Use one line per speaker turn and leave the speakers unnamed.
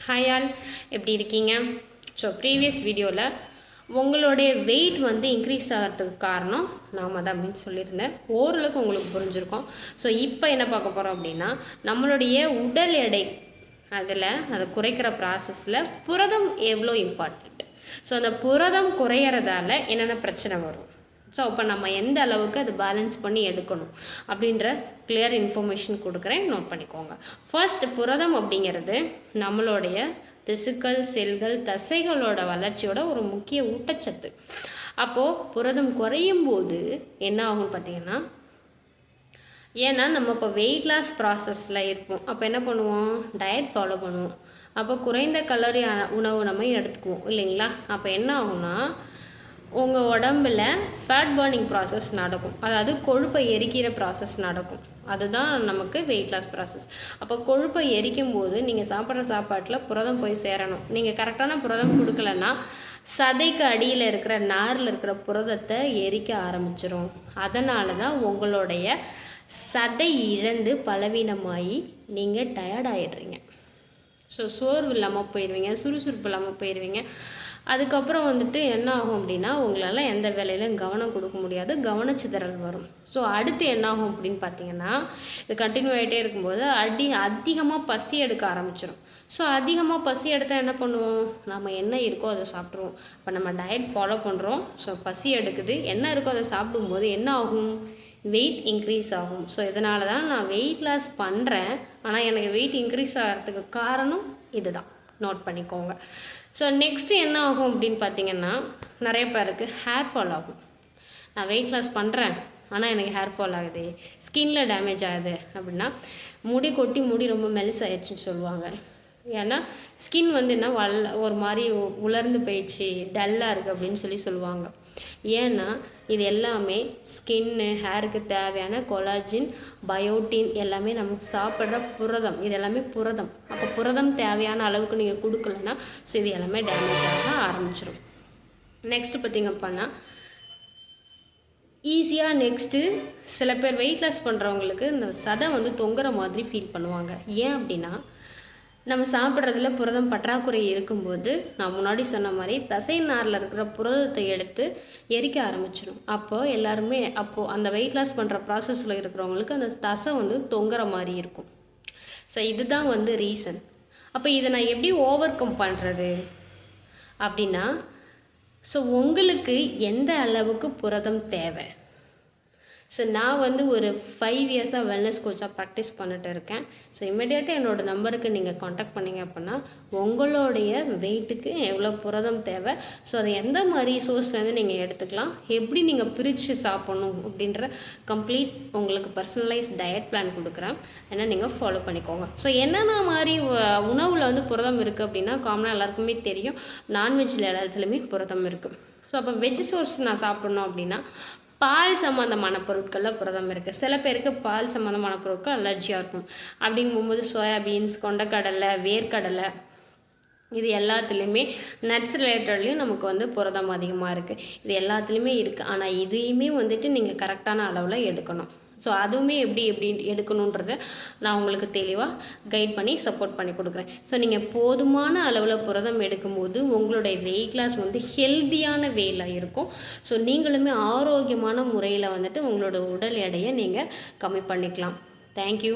Hi all, எப்படி இருக்கீங்க? So previous வீடியோவில் உங்களுடைய வெயிட் வந்து இன்க்ரீஸ் ஆகிறதுக்கு காரணம் நாம் தான் அப்படின்னு சொல்லியிருந்தேன். ஓரளவுக்கு உங்களுக்கு புரிஞ்சுருக்கோம். ஸோ இப்போ என்ன பார்க்க போகிறோம் அப்படின்னா, நம்மளுடைய உடல் எடை அதை குறைக்கிற ப்ராசஸில் புரதம் எவ்வளோ இம்பார்ட்டண்ட். ஸோ அந்த புரதம் குறையிறதால என்னென்ன பிரச்சனை வரும், ஸோ அப்போ நம்ம எந்த அளவுக்கு அது பேலன்ஸ் பண்ணி எடுக்கணும் அப்படின்ற கிளியர் இன்ஃபர்மேஷன் கொடுக்குறேன், நோட் பண்ணிக்கோங்க. ஃபர்ஸ்ட், புரதம் அப்படிங்கிறது நம்மளுடைய திசுக்கள், செல்கள், தசைகளோட வளர்ச்சியோட ஒரு முக்கிய ஊட்டச்சத்து. அப்போது புரதம் குறையும் போது என்ன ஆகும் பார்த்தீங்கன்னா, ஏன்னா நம்ம இப்போ வெயிட் லாஸ் ப்ராசஸில் இருப்போம். அப்போ என்ன பண்ணுவோம், டயட் ஃபாலோ பண்ணுவோம். அப்போ குறைந்த கலோரி உணவு நம்ம எடுத்துக்குவோம் இல்லைங்களா. அப்போ என்ன ஆகும்னா, உங்கள் உடம்பில் ஃபேட் பர்னிங் ப்ராசஸ் நடக்கும், அதாவது கொழுப்பை எரிக்கிற ப்ராசஸ் நடக்கும். அதுதான் நமக்கு வெயிட் லாஸ் ப்ராசஸ். அப்போ கொழுப்பை எரிக்கும் போது நீங்கள் சாப்பிட்ற சாப்பாட்டில் புரதம் போய் சேரணும். நீங்கள் கரெக்டான புரதம் கொடுக்கலன்னா சதைக்கு அடியில் இருக்கிற நாரில் இருக்கிற புரதத்தை எரிக்க ஆரம்பிச்சிடும். அதனால தான் உங்களுடைய சதை இழந்து பலவீனமாகி நீங்கள் டயர்ட் ஆகிடுறீங்க. ஸோ சோர்வு இல்லாமல் போயிடுவீங்க, சுறுசுறுப்பு இல்லாமல் போயிடுவீங்க. அதுக்கப்புறம் என்ன ஆகும் அப்படின்னா, உங்களால் எந்த வேலையிலும் கவனம் கொடுக்க முடியாது, கவனச்சிதறல் வரும். ஸோ அடுத்து என்ன ஆகும் அப்படின்னு பார்த்தீங்கன்னா, இது கண்டினியூ ஆகிட்டே இருக்கும்போது அதிகமாக பசி எடுக்க ஆரம்பிச்சிடும். ஸோ அதிகமாக பசி எடுத்தால் என்ன பண்ணுவோம், நம்ம என்ன இருக்கோ அதை சாப்பிட்ருவோம். இப்போ நம்ம டயட் ஃபாலோ பண்ணுறோம், ஸோ பசி எடுக்குது, என்ன இருக்கோ அதை சாப்பிடும்போது என்ன ஆகும், வெயிட் இன்க்ரீஸ் ஆகும். ஸோ இதனால தான் நான் வெயிட் லாஸ் பண்ணுறேன், ஆனால் எனக்கு வெயிட் இன்க்ரீஸ் ஆகிறதுக்கு காரணம் இதுதான், நோட் பண்ணிக்கோங்க. ஸோ நெக்ஸ்ட்டு என்ன ஆகும் அப்படின்னு பார்த்தீங்கன்னா, நிறைய பேருக்கு ஹேர் ஃபால் ஆகும். நான் வெயிட் லாஸ் பண்ணுறேன், ஆனால் எனக்கு ஹேர் ஃபால் ஆகுது, ஸ்கின்ல டேமேஜ் ஆகுது அப்படின்னா, முடி கொட்டி முடி ரொம்ப மெலிசாயிடுச்சுன்னு சொல்லுவாங்க. ஏன்னா ஸ்கின் என்ன ஒரு மாதிரி உலர்ந்து போயிடுச்சு, டல்லாக இருக்குது அப்படின்னு சொல்லுவாங்க. ஏன்னா இது எல்லாமே ஸ்கின்னு, ஹேருக்கு தேவையான கொலாஜின், பயோட்டின் எல்லாமே நமக்கு சாப்பிட்ற புரதம். இது எல்லாமே புரதம். அப்போ புரதம் தேவையான அளவுக்கு நீங்கள் கொடுக்கலன்னா, ஸோ இது எல்லாமே டேமேஜ் ஆக ஆரம்பிச்சிடும். நெக்ஸ்ட்டு பார்த்திங்க அப்படின்னா, ஈஸியாக நெக்ஸ்ட்டு சில பேர் வெயிட் லாஸ் பண்ணுறவங்களுக்கு இந்த சதை தொங்குற மாதிரி ஃபீல் பண்ணுவாங்க. ஏன் அப்படின்னா, நம்ம சாப்பிட்றதுல புரதம் பற்றாக்குறை இருக்கும்போது நான் முன்னாடி சொன்ன மாதிரி தசை நாரில் இருக்கிற புரதத்தை எடுத்து எரிக்க ஆரம்பிச்சிடும். அப்போது அந்த வெயிட் லாஸ் பண்ணுற ப்ராசஸில் இருக்கிறவங்களுக்கு அந்த தசை தொங்குற மாதிரி இருக்கும். ஸோ இதுதான் ரீசன். அப்போ இதை நான் எப்படி ஓவர் கம் பண்ணுறது அப்படின்னா, ஸோ உங்களுக்கு எந்த அளவுக்கு புரதம் தேவை. ஸோ நான் ஒரு 5 இயர்ஸாக வெல்னஸ் கோச்சாக ப்ராக்டிஸ் பண்ணிட்டு இருக்கேன். ஸோ இம்மிடியேட்டாக என்னோடய நம்பருக்கு நீங்கள் காண்டாக்ட் பண்ணிங்க அப்படின்னா, உங்களுடைய வெயிட்டுக்கு எவ்வளோ புரதம் தேவை, ஸோ அதை எந்த மாதிரி சோர்ஸ்லேருந்து நீங்கள் எடுத்துக்கலாம், எப்படி நீங்கள் பிரித்து சாப்பிட்ணும் அப்படின்ற கம்ப்ளீட் உங்களுக்கு பர்சனலைஸ் டயட் பிளான் கொடுக்குறேன். ஏன்னா நீங்கள் ஃபாலோ பண்ணிக்கோங்க. ஸோ என்னென்ன மாதிரி உணவில் புரதம் இருக்குது அப்படின்னா, காமனாக எல்லாருக்குமே தெரியும், நான்வெஜ்ஜில் எல்லாத்துலேயுமே புரதம் இருக்குது. ஸோ அப்போ வெஜ் சோர்ஸ் நான் சாப்பிட்ணும் அப்படின்னா, பால் சம்மந்தமான பொருட்களில் புரதம் இருக்குது. சில பேருக்கு பால் சம்மந்தமான பொருட்கள் அலர்ஜியாக இருக்கும். அப்படிங்கும்போது சோயாபீன்ஸ், கொண்டக்கடலை, வேர்க்கடலை, இது எல்லாத்துலேயுமே நட்ஸ் ரிலேட்டட்லேயும் நமக்கு புரதம் அதிகமாக இருக்குது. இது எல்லாத்துலேயுமே இருக்குது. ஆனால் இதையுமே நீங்கள் கரெக்டான அளவில் எடுக்கணும். ஸோ அதுவுமே எப்படி எடுக்கணுன்றதை நான் உங்களுக்கு தெளிவாக கைட் பண்ணி சப்போர்ட் பண்ணி கொடுக்குறேன். ஸோ நீங்கள் போதுமான அளவில் புரதம் எடுக்கும்போது உங்களுடைய வெயிட் லாஸ் ஹெல்த்தியான வேல இருக்கும். ஸோ நீங்களுமே ஆரோக்கியமான முறையில் உங்களோட உடல் எடையை நீங்கள் கம்மி பண்ணிக்கலாம். தேங்க்யூ.